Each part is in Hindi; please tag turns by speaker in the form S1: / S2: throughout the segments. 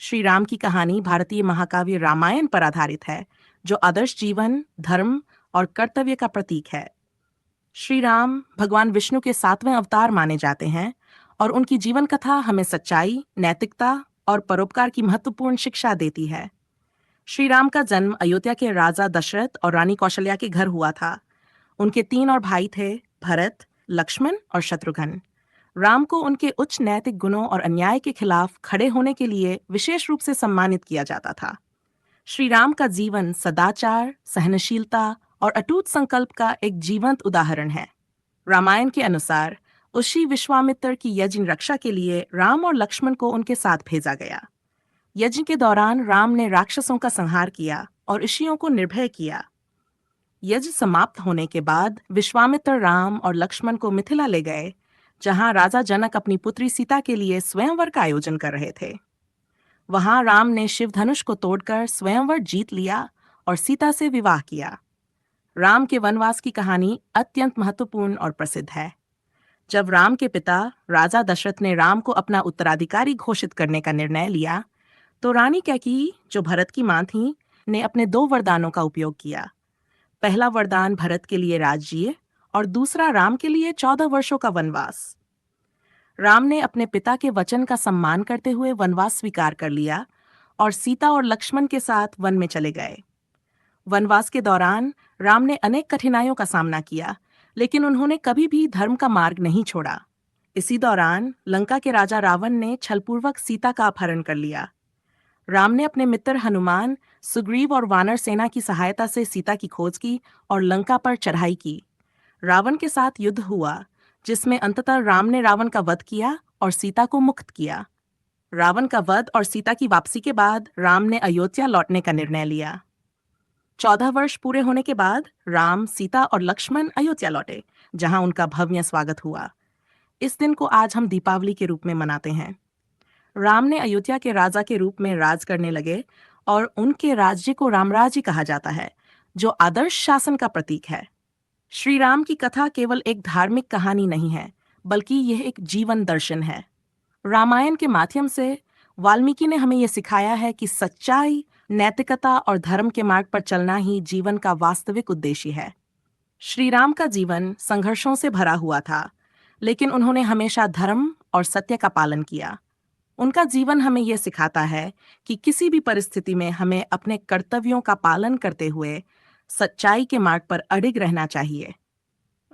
S1: श्री राम की कहानी भारतीय महाकाव्य रामायण पर आधारित है, जो आदर्श जीवन, धर्म और कर्तव्य का प्रतीक है। श्री राम भगवान विष्णु के 7वें अवतार माने जाते हैं और उनकी जीवन कथा हमें सच्चाई, नैतिकता और परोपकार की महत्वपूर्ण शिक्षा देती है। श्री राम का जन्म अयोध्या के राजा दशरथ और रानी कौशल्या के घर हुआ था। उनके 3 और भाई थे, भरत, लक्ष्मण और शत्रुघ्न। राम को उनके उच्च नैतिक गुणों और अन्याय के खिलाफ खड़े होने के लिए विशेष रूप से सम्मानित किया जाता था। श्री राम का जीवन सदाचार, सहनशीलता और अटूट संकल्प का एक जीवंत उदाहरण है। रामायण के अनुसार ऋषि विश्वामित्र की यज्ञ रक्षा के लिए राम और लक्ष्मण को उनके साथ भेजा गया। यज्ञ के दौरान राम ने राक्षसों का संहार किया और ऋषियों को निर्भय किया। यज्ञ समाप्त होने के बाद विश्वामित्र राम और लक्ष्मण को मिथिला ले गए, जहां राजा जनक अपनी पुत्री सीता के लिए स्वयंवर का आयोजन कर रहे थे। वहां राम ने शिव धनुष को तोड़कर स्वयंवर जीत लिया और सीता से विवाह किया। राम के वनवास की कहानी अत्यंत महत्वपूर्ण और प्रसिद्ध है। जब राम के पिता राजा दशरथ ने राम को अपना उत्तराधिकारी घोषित करने का निर्णय लिया, तो रानी कैकेयी, जो भरत की मां थी, ने अपने 2 वरदानों का उपयोग किया। पहला वरदान भरत के लिए राज्य और दूसरा राम के लिए 14 वर्षों का वनवास। राम ने अपने पिता के वचन का सम्मान करते हुए वनवास स्वीकार कर लिया और सीता और लक्ष्मण के साथ वन में चले गए। वनवास के दौरान राम ने अनेक कठिनाइयों का सामना किया, लेकिन उन्होंने कभी भी धर्म का मार्ग नहीं छोड़ा। इसी दौरान लंका के राजा रावण ने छलपूर्वक सीता का अपहरण कर लिया। राम ने अपने मित्र हनुमान, सुग्रीव और वानर सेना की सहायता से सीता की खोज की और लंका पर चढ़ाई की। रावण के साथ युद्ध हुआ, जिसमें अंततः राम ने रावण का वध किया और सीता को मुक्त किया। रावण का वध और सीता की वापसी के बाद राम ने अयोध्या लौटने का निर्णय लिया। 14 वर्ष पूरे होने के बाद राम, सीता और लक्ष्मण अयोध्या लौटे, जहां उनका भव्य स्वागत हुआ। इस दिन को आज हम दीपावली के रूप में मनाते हैं। राम ने अयोध्या के राजा के रूप में राज करने लगे और उनके राज्य को रामराज्य कहा जाता है, जो आदर्श शासन का प्रतीक है। श्री राम की कथा केवल एक धार्मिक कहानी नहीं है, बल्कि यह एक जीवन दर्शन है। रामायण के माध्यम से वाल्मीकि ने हमें यह सिखाया है कि सच्चाई, नैतिकता और धर्म के मार्ग पर चलना ही जीवन का वास्तविक उद्देश्य है। श्री राम का जीवन संघर्षों से भरा हुआ था, लेकिन उन्होंने हमेशा धर्म और सत्य का पालन किया। उनका जीवन हमें यह सिखाता है कि किसी भी परिस्थिति में हमें अपने कर्तव्यों का पालन करते हुए सच्चाई के मार्ग पर अडिग रहना चाहिए।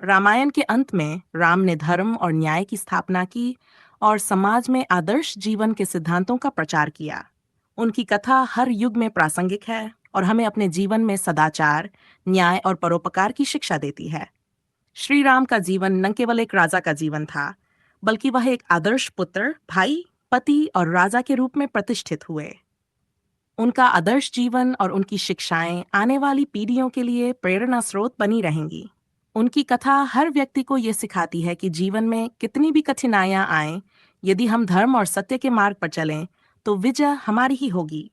S1: रामायण के अंत में राम ने धर्म और न्याय की स्थापना की और समाज में आदर्श जीवन के सिद्धांतों का प्रचार किया। उनकी कथा हर युग में प्रासंगिक है और हमें अपने जीवन में सदाचार, न्याय और परोपकार की शिक्षा देती है। श्री राम का जीवन न केवल एक राजा का जीवन था, बल्कि वह एक आदर्श पुत्र, भाई, पति और राजा के रूप में प्रतिष्ठित हुए। उनका आदर्श जीवन और उनकी शिक्षाएं आने वाली पीढ़ियों के लिए प्रेरणा स्रोत बनी रहेंगी। उनकी कथा हर व्यक्ति को ये सिखाती है कि जीवन में कितनी भी कठिनाइयां आएं, यदि हम धर्म और सत्य के मार्ग पर चलें, तो विजय हमारी ही होगी।